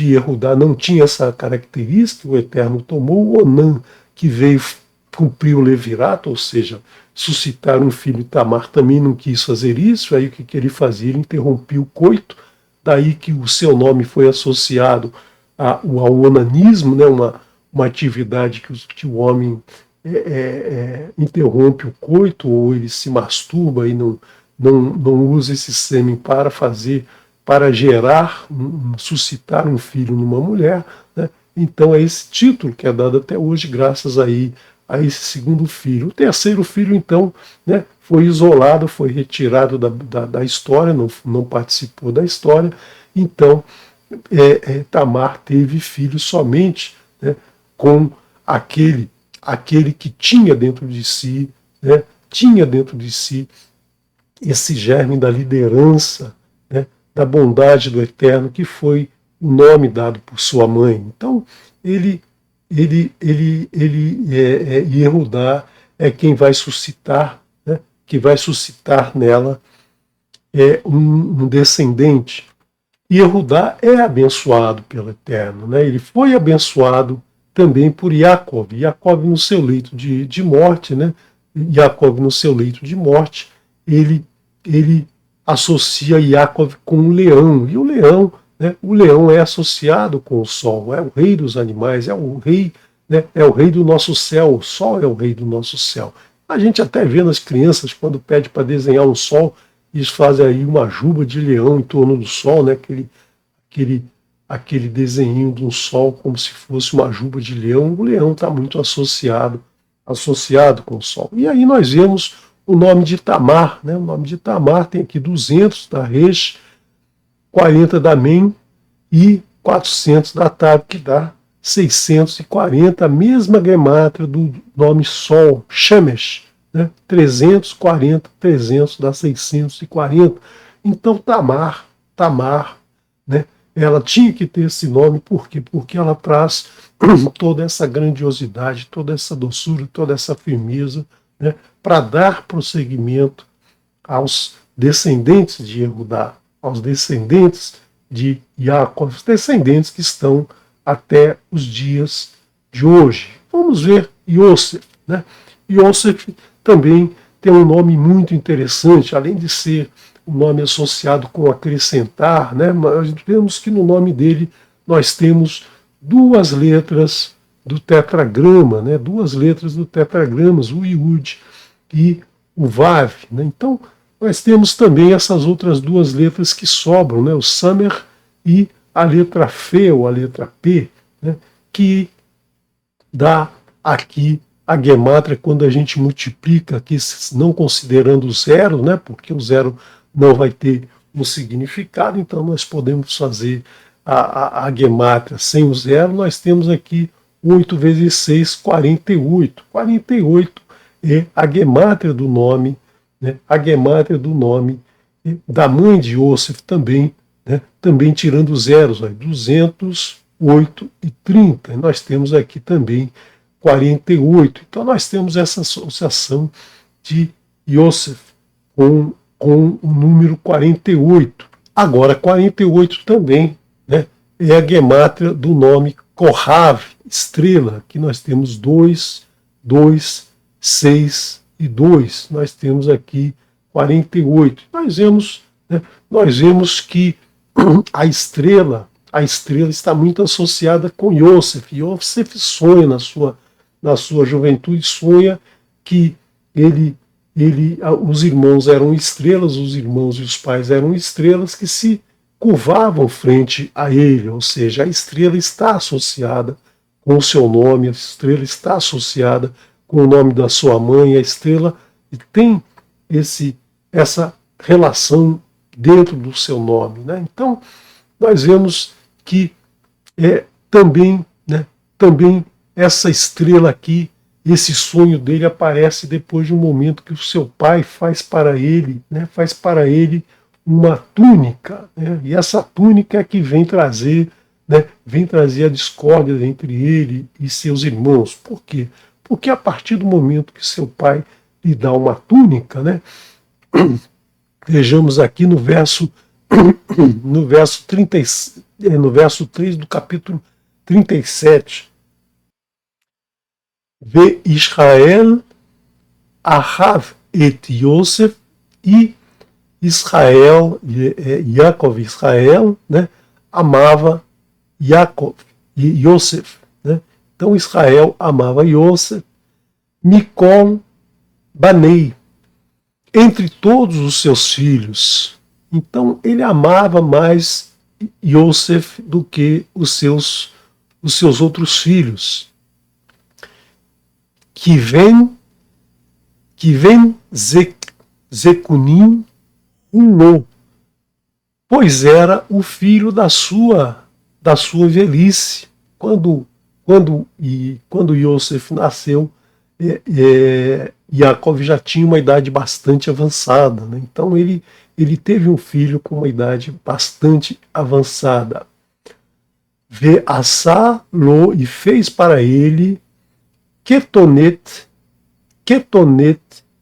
Yehudá, não tinha essa característica, o Eterno tomou o Onã, que veio cumprir o levirato, ou seja, suscitar um filho. Tamar também não quis fazer isso, aí o que ele fazia? Ele interrompia o coito, daí que o seu nome foi associado ao onanismo, né, uma atividade que o homem interrompe o coito, ou ele se masturba e não usa esse sêmen para gerar, suscitar um filho numa mulher, né? Então é esse título que é dado até hoje, graças aí a esse segundo filho. O terceiro filho, então, né, foi isolado, foi retirado da história, não participou da história. Então, Tamar teve filho somente, né, com aquele que tinha dentro de si, né, tinha dentro de si esse germe da liderança, né, da bondade do Eterno, que foi o nome dado por sua mãe. Então, Yehudá é quem vai suscitar, né, que vai suscitar nela um descendente. E Yehudá é abençoado pelo Eterno, né? Ele foi abençoado também por Jacob. Jacob no seu leito de morte, né? Jacob no seu leito de morte, ele associa Jacob com um leão. E o leão, né? O leão é associado com o sol, é o rei dos animais, é o rei, né? É o rei do nosso céu. O sol é o rei do nosso céu. A gente até vê nas crianças quando pede para desenhar um sol, eles fazem aí uma juba de leão em torno do sol, né? Aquele desenho de um sol como se fosse uma juba de leão. O leão está muito associado com o sol. E aí nós vemos o nome de Tamar, né? O nome de Tamar tem aqui 200 da Resh, 40 da Mem e 400 da Tab, que dá 640, a mesma gemátria do nome Sol, Shemesh, né? 340, 300 dá 640. Então Tamar, né? Ela tinha que ter esse nome, por quê? Porque ela traz toda essa grandiosidade, toda essa doçura, toda essa firmeza, né? Para dar prosseguimento aos descendentes de Yehudá, aos descendentes de Jacob, os descendentes que estão até os dias de hoje. Vamos ver Yosef, né? Yosef também tem um nome muito interessante, além de ser um nome associado com acrescentar, né? Mas vemos que no nome dele nós temos duas letras do tetragrama, né? Duas letras do tetragrama, o Yud e o Vav, né? Então nós temos também essas outras duas letras que sobram, né? O Samer e a letra Fe ou a letra P, né? Que dá aqui a gemátria quando a gente multiplica aqui, não considerando o zero, né? Porque o zero não vai ter um significado, então nós podemos fazer a gemátria sem o zero. Nós temos aqui 8 vezes 6, 48. 48 é a gemátria do nome, né? A gemátria do nome da mãe de Yosef também, né? Também tirando os zeros, 208 e 30. Nós temos aqui também 48. Então nós temos essa associação de Yosef com o número 48. Agora, 48 também, né, é a gemátria do nome Kohav, estrela, que nós temos 2, 2, 6 e 2. Nós temos aqui 48. Nós vemos que a estrela está muito associada com Yosef. Yosef sonha na sua juventude, sonha que os irmãos eram estrelas, os irmãos e os pais eram estrelas que se curvavam frente a ele, ou seja, a estrela está associada com o seu nome, a estrela está associada com o nome da sua mãe, a estrela tem essa relação dentro do seu nome, né? Então, nós vemos que também, né, também essa estrela aqui, esse sonho dele aparece depois de um momento que o seu pai faz para ele, né, faz para ele uma túnica, né, e essa túnica é que vem trazer, né, vem trazer a discórdia entre ele e seus irmãos. Por quê? Porque a partir do momento que seu pai lhe dá uma túnica, né, vejamos aqui no verso no verso 30, no verso 3 do capítulo 37. Ve Israel ahav et Yosef, e Israel, Yaakov, Israel, né, amava Yaakov e Yosef. Né? Então Israel amava Yosef, Mikol Banei, entre todos os seus filhos. Então ele amava mais Yosef do que os seus outros filhos. Que vem Zekunim Uno, pois era o filho da sua velhice. Quando Yosef nasceu, Yaakov já tinha uma idade bastante avançada, né? Então ele teve um filho com uma idade bastante avançada. Ve Asa lo, e fez para ele Ketonet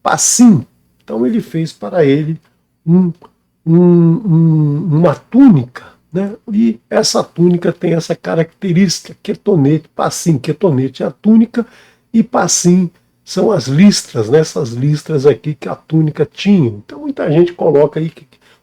Passim. Então ele fez para ele uma túnica, né? E essa túnica tem essa característica, Ketonet Passim. Ketonet é a túnica e Passim são as listras, né? Essas listras aqui que a túnica tinha. Então muita gente coloca aí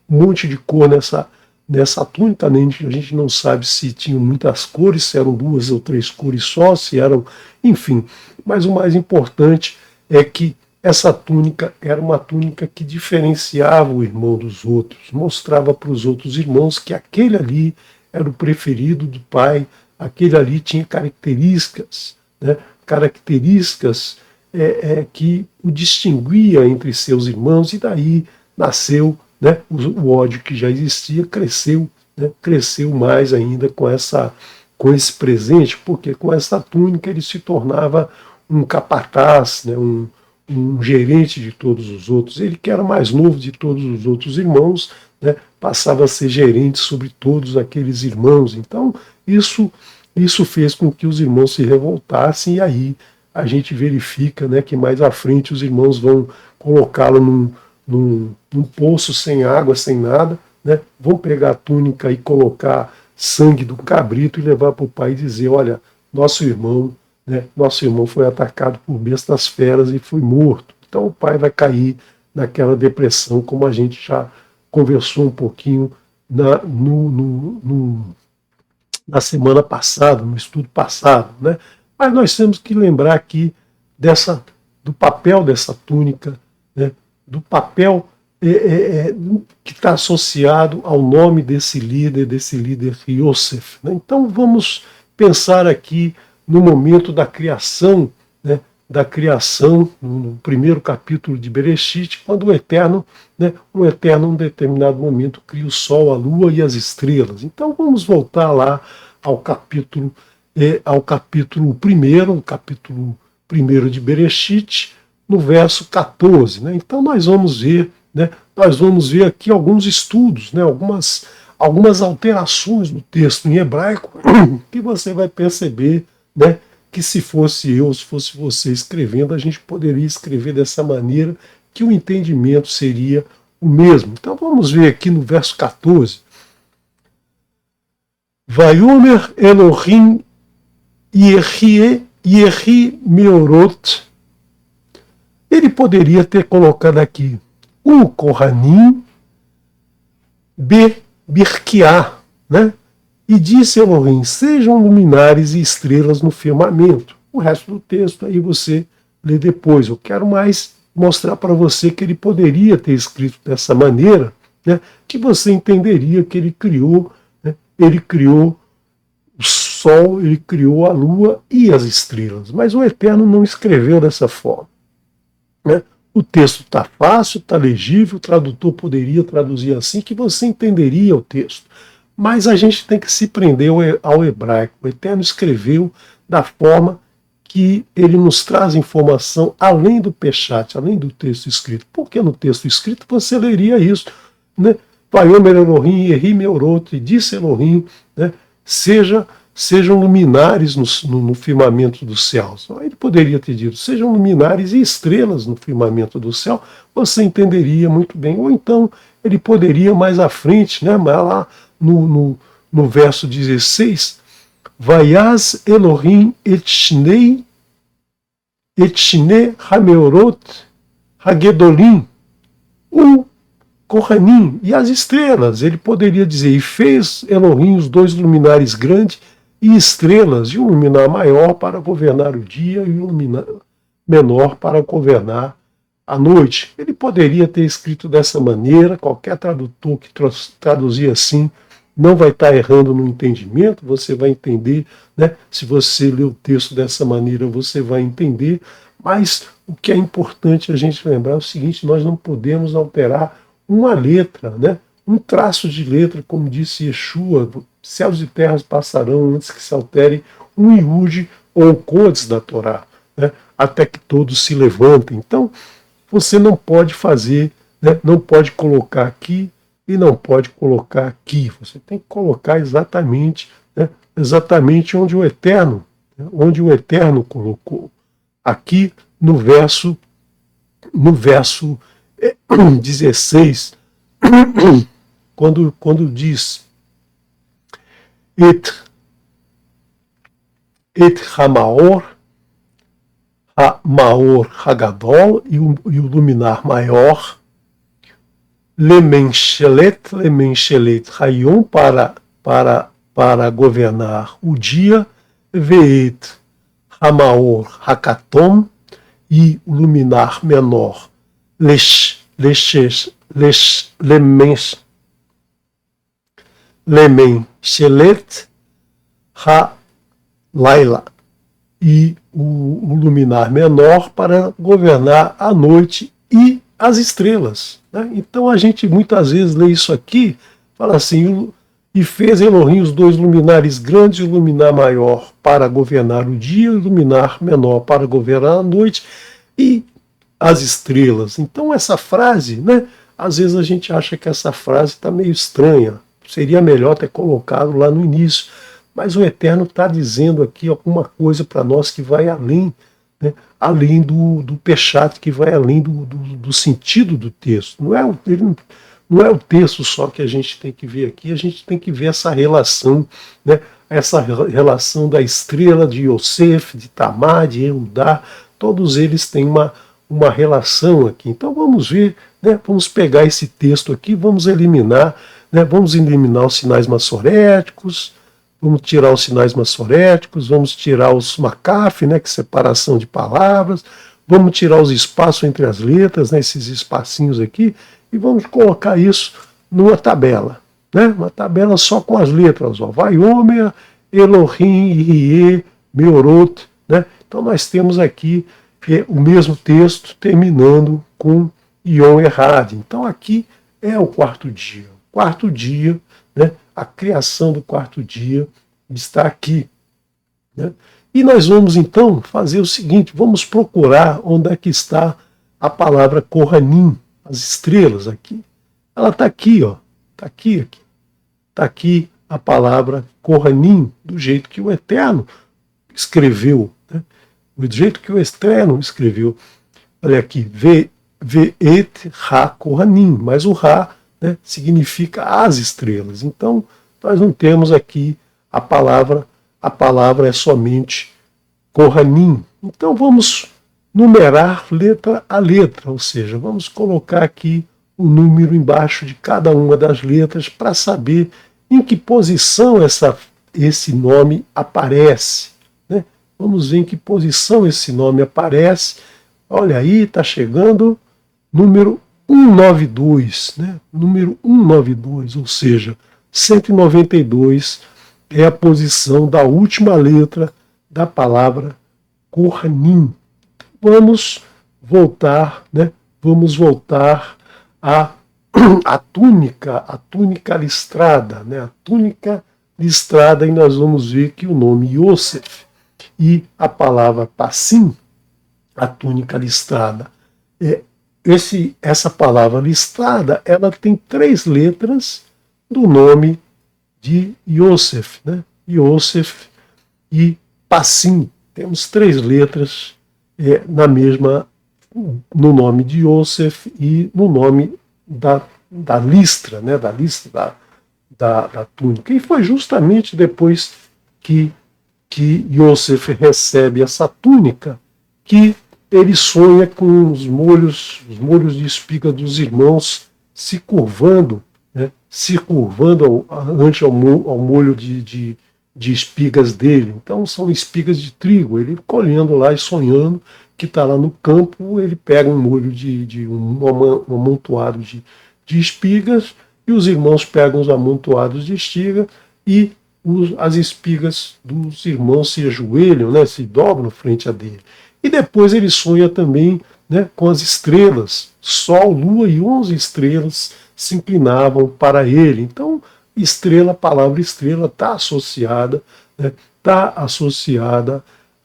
um monte de cor nessa túnica, né? A gente não sabe se tinham muitas cores, se eram 2 ou 3 cores só, se eram, enfim. Mas o mais importante é que essa túnica era uma túnica que diferenciava o irmão dos outros, mostrava para os outros irmãos que aquele ali era o preferido do pai, aquele ali tinha características, né? Características que o distinguia entre seus irmãos, e daí nasceu, né, o ódio que já existia, cresceu, né, cresceu mais ainda com esse presente, porque com essa túnica ele se tornava um capataz, né, um gerente de todos os outros. Ele, que era mais novo de todos os outros irmãos, né, passava a ser gerente sobre todos aqueles irmãos. Então isso fez com que os irmãos se revoltassem, e aí a gente verifica, né, que mais à frente os irmãos vão colocá-lo num poço sem água, sem nada, né, vão pegar a túnica e colocar sangue do cabrito e levar para o pai e dizer: olha, nosso irmão foi atacado por bestas feras e foi morto. Então o pai vai cair naquela depressão, como a gente já conversou um pouquinho na semana passada, no estudo passado, né? Mas nós temos que lembrar aqui do papel dessa túnica, né? Do papel que está associado ao nome desse líder Yosef. Né? Então vamos pensar aqui no momento da criação, né, no primeiro capítulo de Bereshit, quando o Eterno, em determinado momento, cria o sol, a lua e as estrelas. Então vamos voltar lá ao capítulo 1 de Bereshit, no verso 14. Né? Então nós vamos ver aqui alguns estudos, né, algumas alterações no texto em hebraico, que você vai perceber, né, que se fosse você escrevendo, a gente poderia escrever dessa maneira, que o entendimento seria o mesmo. Então vamos ver aqui no verso 14. Vayomer Elohim Yehi Meorot. Ele poderia ter colocado aqui Kohanim Birkiá, né? E disse Elohim: sejam luminares e estrelas no firmamento. O resto do texto aí você lê depois. Eu quero mais mostrar para você que ele poderia ter escrito dessa maneira, né, que você entenderia que ele criou o sol, ele criou a lua e as estrelas. Mas o Eterno não escreveu dessa forma. Né? O texto está fácil, está legível, o tradutor poderia traduzir assim, que você entenderia o texto. mas a gente tem que se prender ao hebraico. O Eterno escreveu da forma que ele nos traz informação além do Peshat, além do texto escrito. Porque no texto escrito você leria isso, né? Vaiomer Elohim, Ehi Meorot, e disse Elohim, né? Sejam luminares no firmamento dos céus. Ele poderia ter dito, sejam luminares e estrelas no firmamento do céu, você entenderia muito bem. Ou então ele poderia mais à frente, né? Mas lá no verso 16, Vayaz Elohim et Shnei Hameorot Hagedolim, o Kohanim e as estrelas. Ele poderia dizer, e fez Elohim os dois luminares grandes e estrelas, e um luminar maior para governar o dia e um luminar menor para governar a noite. Ele poderia ter escrito dessa maneira, qualquer tradutor que traduzir assim não vai estar errando no entendimento, você vai entender, né? Se você ler o texto dessa maneira, você vai entender, mas o que é importante a gente lembrar é o seguinte, nós não podemos alterar uma letra, né? Um traço de letra, como disse Yeshua, céus e terras passarão antes que se altere um iude ou o codes da Torá, né? Até que todos se levantem. Então, você não pode fazer, né? Não pode colocar aqui e não pode colocar aqui. Você tem que colocar exatamente, né? Exatamente onde o Eterno colocou. Aqui no verso 16, quando diz et hamaor hagadol, e o luminar maior, lemenchelet rayon, para governar o dia, veet hamaor hakatom, e o luminar menor, lemenchelet ha-laila, e o luminar menor para governar a noite e as estrelas, né? Então a gente muitas vezes lê isso aqui, fala assim, e fez Elohim os dois luminares grandes e o luminar maior para governar o dia e o luminar menor para governar a noite e as estrelas. Então essa frase, né, às vezes a gente acha que essa frase está meio estranha, seria melhor ter colocado lá no início, mas o Eterno está dizendo aqui alguma coisa para nós que vai além, né, além do Peshat, que vai além do sentido do texto. Não é o texto só que a gente tem que ver aqui, a gente tem que ver essa relação, né, essa relação da estrela de Yosef, de Tamar, de Eudá, todos eles têm uma relação aqui. Então vamos ver, né, vamos pegar esse texto aqui, vamos eliminar os sinais massoréticos, vamos tirar os sinais massoréticos, vamos tirar os macaf, né, que é separação de palavras, vamos tirar os espaços entre as letras, né, esses espacinhos aqui, e vamos colocar isso numa tabela, né, uma tabela só com as letras, ó, Vaiomer, Elohim, Irie, Meorot, né. Então nós temos aqui o mesmo texto terminando com Yom Errad. Então aqui é o quarto dia. Quarto dia, né, a criação do quarto dia está aqui, né? E nós vamos então fazer o seguinte, vamos procurar onde é que está a palavra Kohanim, as estrelas aqui. Ela está aqui, ó, está aqui. Está aqui a palavra Kohanim, do jeito que o Eterno escreveu, né? Do jeito que o Eterno escreveu. Olha aqui, Ve'et Ha-Kohanim, mas o Ha, né, significa as estrelas. Então, nós não temos aqui a palavra é somente Kohanim. Então, vamos numerar letra a letra, ou seja, vamos colocar aqui o número embaixo de cada uma das letras para saber em que posição esse nome aparece, né? Vamos ver em que posição esse nome aparece. Olha aí, está chegando número 192, né? Número 192, ou seja, 192 é a posição da última letra da palavra Kohanim. Vamos voltar, né? Vamos voltar a a túnica listrada, né? A túnica listrada, e nós vamos ver que o nome Yosef e a palavra passim, a túnica listrada, essa palavra listrada, ela tem 3 letras do nome de Yosef, né? Yosef e passim. Temos 3 letras no nome de Yosef e no nome da listra, né? Da listra da túnica. E foi justamente depois que Yosef recebe essa túnica que ele sonha com os molhos de espiga dos irmãos se curvando, né? Se curvando ante ao molho de espigas dele. Então são espigas de trigo. Ele colhendo lá e sonhando que está lá no campo, ele pega um molho um amontoado de espigas, e os irmãos pegam os amontoados de espiga, e as espigas dos irmãos se ajoelham, né, se dobram frente a dele. E depois ele sonha também, né, com as estrelas, Sol, Lua e 11 estrelas se inclinavam para ele. Então, a palavra estrela está associada, né,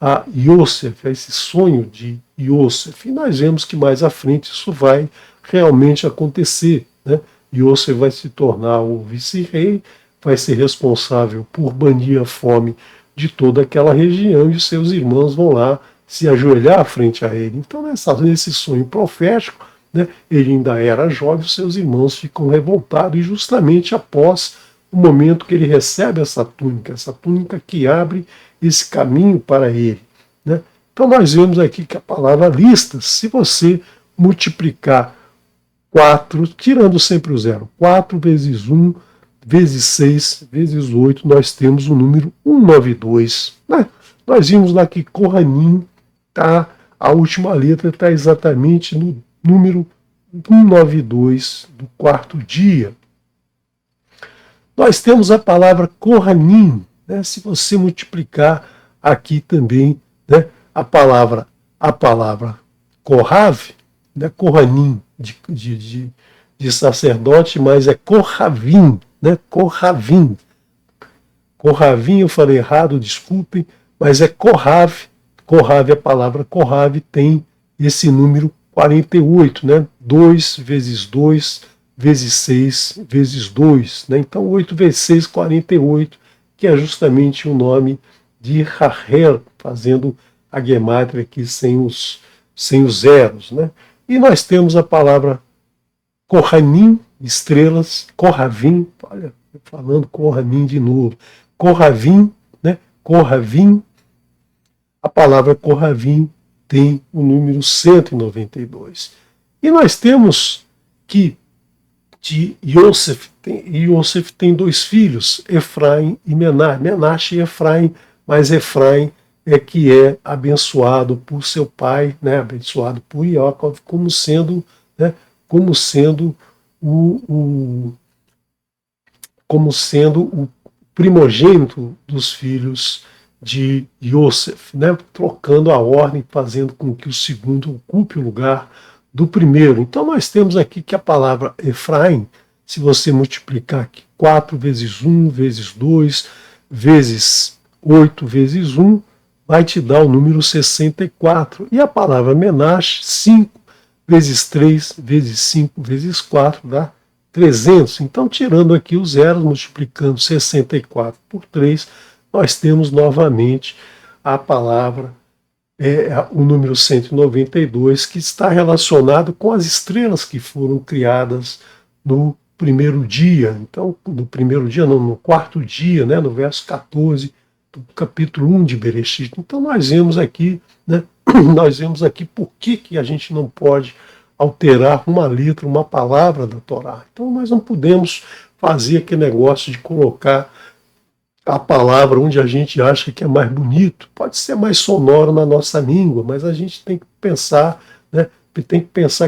a Yosef, a esse sonho de Yosef. E nós vemos que mais à frente isso vai realmente acontecer, né? Yosef vai se tornar o vice-rei, vai ser responsável por banir a fome de toda aquela região, e seus irmãos vão lá se ajoelhar frente a ele. Então, nesse sonho profético, né, ele ainda era jovem, os seus irmãos ficam revoltados, e justamente após o momento que ele recebe essa túnica que abre esse caminho para ele, né? Então nós vemos aqui que a palavra listas, se você multiplicar 4, tirando sempre o zero, 4 vezes 1, vezes 6, vezes 8, nós temos o número 192. Né? Nós vimos lá que Kohanim, a última letra está exatamente no número 192 do 4º dia. Nós temos a palavra Kohanim, né? Se você multiplicar aqui também, né, a palavra Kohav, né, Kohanim de sacerdote, mas é Kohavim, né, Kohavim. Kohavim, eu falei errado, desculpem, mas é Kohav. Kohav, a palavra Kohav tem esse número 48, né? 2 vezes 2 vezes 6 vezes 2. Né? Então 8 vezes 6, 48, que é justamente o nome de Rahel, fazendo a gemátria aqui sem os zeros. Né? E nós temos a palavra Kohanim, estrelas, Kohavim, olha, falando Kohanim de novo, Kohavim, né? Kohavim, a palavra Kohavim tem o número 192. E nós temos que Yosef tem 2 filhos, Efraim e Menashe. Menashe e Efraim, mas Efraim é que é abençoado por seu pai, né, abençoado por Jacob, como sendo o primogênito dos filhos de Yosef, né, trocando a ordem, fazendo com que o segundo ocupe o lugar do primeiro. Então nós temos aqui que a palavra Efraim, se você multiplicar aqui 4 vezes 1, vezes 2, vezes 8, vezes 1, vai te dar o número 64. E a palavra Menashe, 5 vezes 3, vezes 5, vezes 4, dá 300. Então, tirando aqui os zeros, multiplicando 64 por 3, nós temos novamente a palavra, o número 192, que está relacionado com as estrelas que foram criadas no primeiro dia. Então, no 4º dia, né, no verso 14 do capítulo 1 de Bereshit. Então nós vemos aqui, né, por que a gente não pode alterar uma letra, uma palavra da Torá. Então nós não podemos fazer aquele negócio de colocar a palavra onde a gente acha que é mais bonito. Pode ser mais sonoro na nossa língua, mas a gente tem que pensar, né,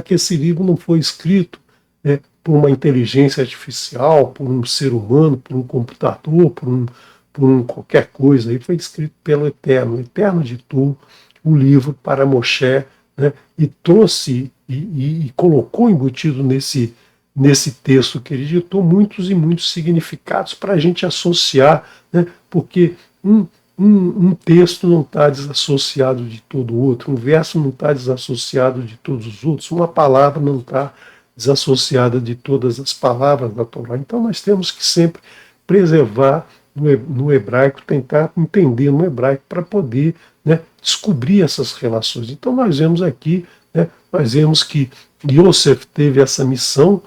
que esse livro não foi escrito, né, por uma inteligência artificial, por um ser humano, por um computador, por um qualquer coisa. Aí foi escrito pelo Eterno. O Eterno ditou o livro para Moshe, né, e trouxe e colocou embutido nesse texto que ele ditou muitos e muitos significados para a gente associar, né? Porque um texto não está desassociado de todo o outro, um verso não está desassociado de todos os outros, uma palavra não está desassociada de todas as palavras da Torá. Então nós temos que sempre preservar no hebraico, tentar entender no hebraico para poder, né, descobrir essas relações. Então nós vemos aqui, né, nós vemos que Yosef teve essa missão,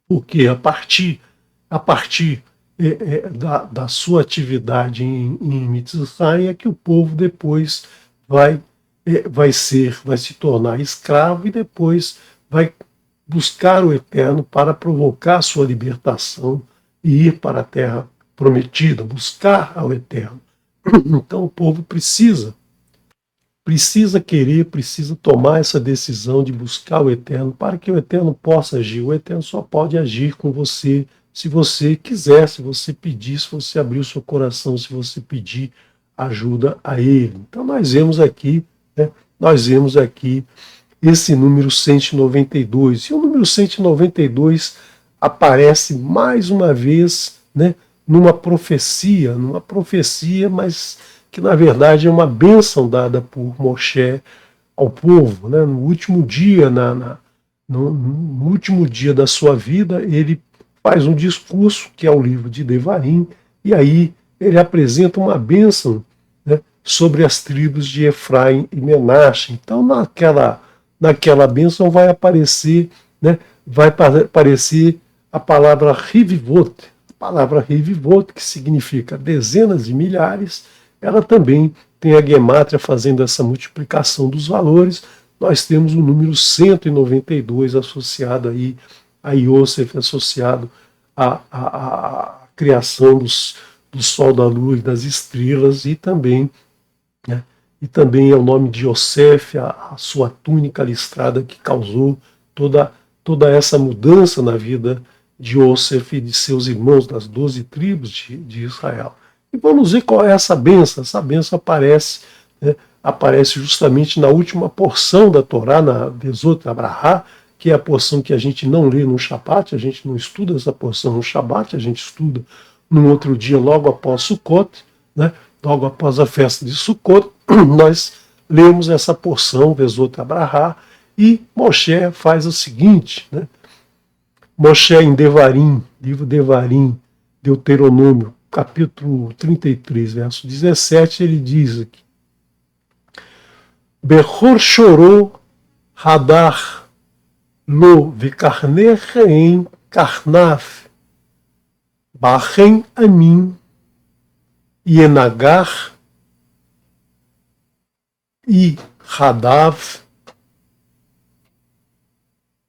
porque a partir da sua atividade em Mitzrayim é que o povo depois vai se tornar escravo e depois vai buscar o Eterno para provocar a sua libertação e ir para a terra prometida, buscar ao Eterno. Então o povo precisa querer, precisa tomar essa decisão de buscar o Eterno para que o Eterno possa agir. O Eterno só pode agir com você se você quiser, se você pedir, se você abrir o seu coração, se você pedir ajuda a Ele. Então nós vemos aqui, né, esse número 192. E o número 192 aparece mais uma vez, né, numa profecia, mas que na verdade é uma bênção dada por Moshe ao povo, né? No último dia, no último dia da sua vida, ele faz um discurso, que é o livro de Devarim, e aí ele apresenta uma bênção, né, sobre as tribos de Efraim e Menache. Então naquela bênção vai aparecer, né, a palavra Rivivot, que significa dezenas de milhares. Ela também tem a gemátria fazendo essa multiplicação dos valores. Nós temos o número 192 associado aí a Yosef, associado à criação do sol, da lua e das estrelas, e também, né, é o nome de Yosef, a sua túnica listrada, que causou toda essa mudança na vida de Yosef e de seus irmãos, das 12 tribos de Israel. E vamos ver qual é essa bênção. Essa bênção aparece, né, justamente na última porção da Torá, na Vezot Abrahá, que é a porção que a gente não lê no Shabat, a gente não estuda essa porção no Shabat, a gente estuda num outro dia, logo após Sukkot, né, logo após a festa de Sukkot, nós lemos essa porção, Vezot Abrahá, e Moshe faz o seguinte, né, Moshe em Devarim, livro Devarim, Deuteronômio, capítulo 33, verso 17, ele diz aqui: Bechor chorou Hadar lo vikarner reem karnaf bachem amin yenagar e Hadav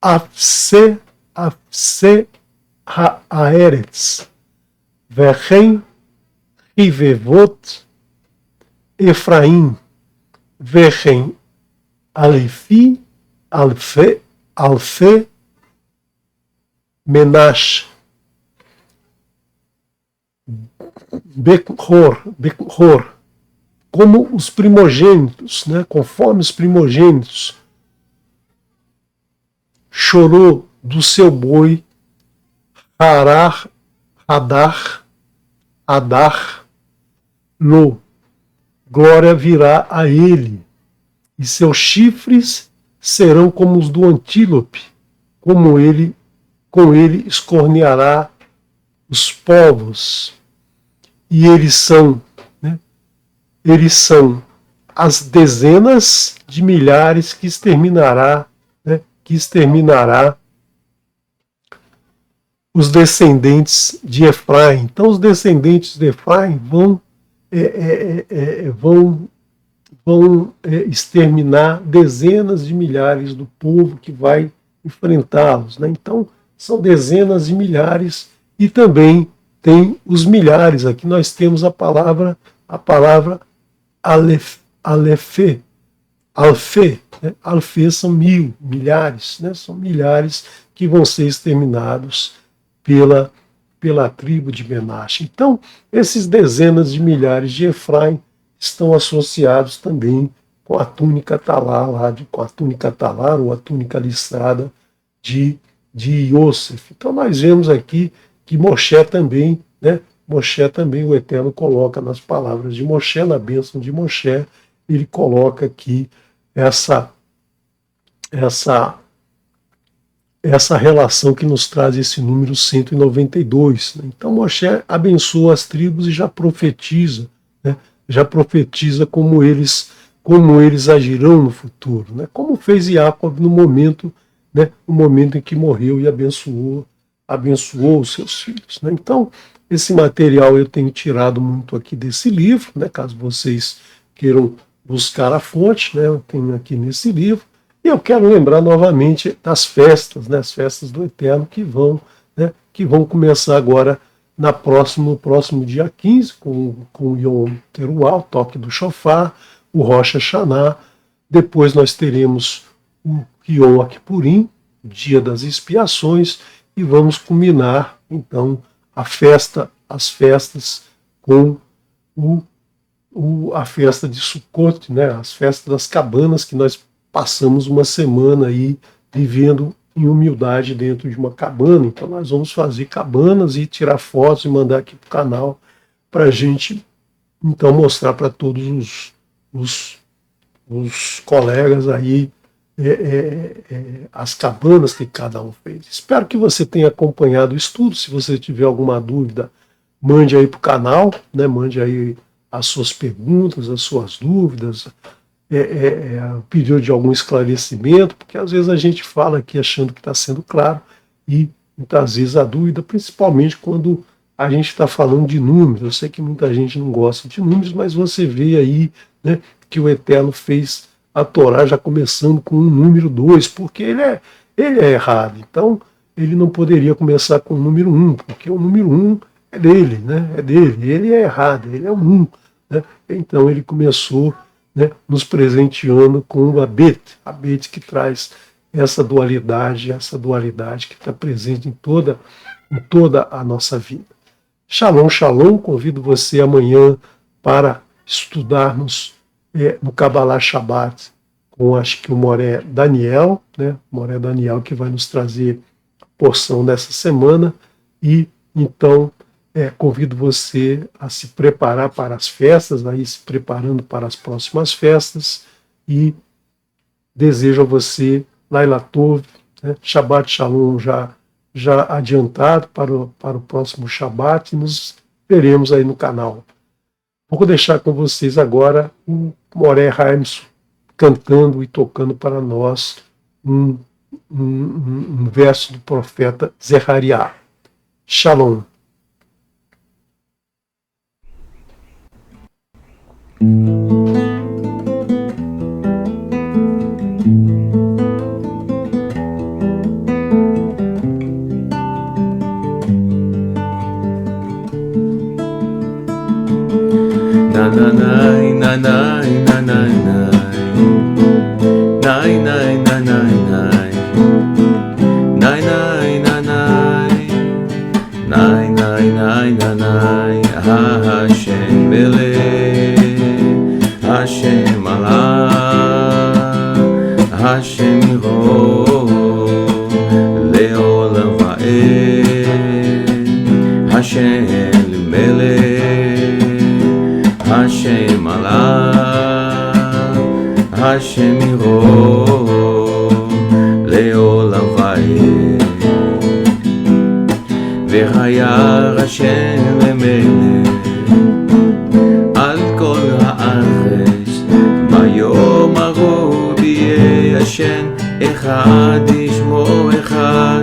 afse haaretz Vechem Rivevot Efraim Vechem Alfi Alfe Menash Bechor, como os primogênitos, né, conforme os primogênitos, chorou do seu boi Adar, Lo, glória virá a ele, e seus chifres serão como os do antílope, com ele escorneará os povos, e eles são as dezenas de milhares que exterminará os descendentes de Efraim. Então os descendentes de Efraim vão exterminar dezenas de milhares do povo que vai enfrentá-los, né? Então são dezenas de milhares, e também tem os milhares. Aqui nós temos a palavra Alfe, né? Alfe são milhares, né? São milhares que vão ser exterminados pela tribo de Menache. Então, esses dezenas de milhares de Efraim estão associados também com a túnica talar, ou a túnica listrada de de Yosef. Então nós vemos aqui que Moshe também, né? Moshe também, o Eterno coloca nas palavras de Moshe, na bênção de Moshe, ele coloca aqui essa relação que nos traz esse número 192. Né? Então Moshe abençoa as tribos e já profetiza, né? Já profetiza como eles agirão no futuro, né? Como fez Jacob no momento, né? No momento em que morreu e abençoou os seus filhos, né? Então esse material eu tenho tirado muito aqui desse livro, né? Caso vocês queiram buscar a fonte, né? Eu tenho aqui nesse livro. E eu quero lembrar novamente das festas, né, as festas do Eterno que vão começar agora no próximo dia 15, com o Yom Teruah, o toque do Shofar, o Rosh Hashanah. Depois nós teremos o Yom Kippurim, dia das expiações, e vamos culminar então as festas com a festa de Sukkot, né, as festas das cabanas, que nós passamos uma semana aí vivendo em humildade dentro de uma cabana. Então nós vamos fazer cabanas e tirar fotos e mandar aqui para o canal para a gente então mostrar para todos os colegas aí as cabanas que cada um fez. Espero que você tenha acompanhado o estudo. Se você tiver alguma dúvida, mande aí para o canal, né? Mande aí as suas perguntas, as suas dúvidas, pedido de algum esclarecimento, porque às vezes a gente fala aqui achando que está sendo claro e muitas vezes a dúvida, principalmente quando a gente está falando de números. Eu sei que muita gente não gosta de números, mas você vê aí, né, que o Eterno fez a Torá já começando com o número 2, porque ele é errado. Então ele não poderia começar com o número 1, porque o número 1 é dele, né? É dele, ele é errado, ele é o 1. Né? Então ele começou, né, nos presenteando com o Abet que traz essa dualidade que está presente em toda a nossa vida. Shalom, shalom, convido você amanhã para estudarmos no Kabbalah Shabbat com, acho que o Moré Daniel, né, Moré Daniel, que vai nos trazer a porção dessa semana, e então convido você a se preparar para as festas, aí se preparando para as próximas festas, e desejo a você Laila Tov, né, Shabbat Shalom já adiantado para o próximo Shabbat, e nos veremos aí no canal. Vou deixar com vocês agora o Moré Haimson cantando e tocando para nós um verso do profeta Zechariah. Shalom. Hashem Melech, Hashem Allah, Hashem Ro, Leolam Va'ed, Hashem Melech, Hashem Allah, Hashem Ro, Leolam Va'ed, V'chayar Hashem Melech אחד ישמו אחד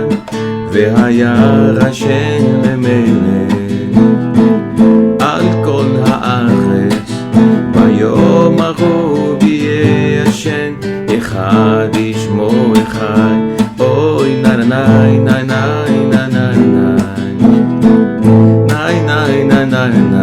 והיה השם למלך על כל הארץ ביום ההוא יהיה השם אחד ישמו אחד אוי נאי נאי נאי נאי נאי נאי נאי נאי נאי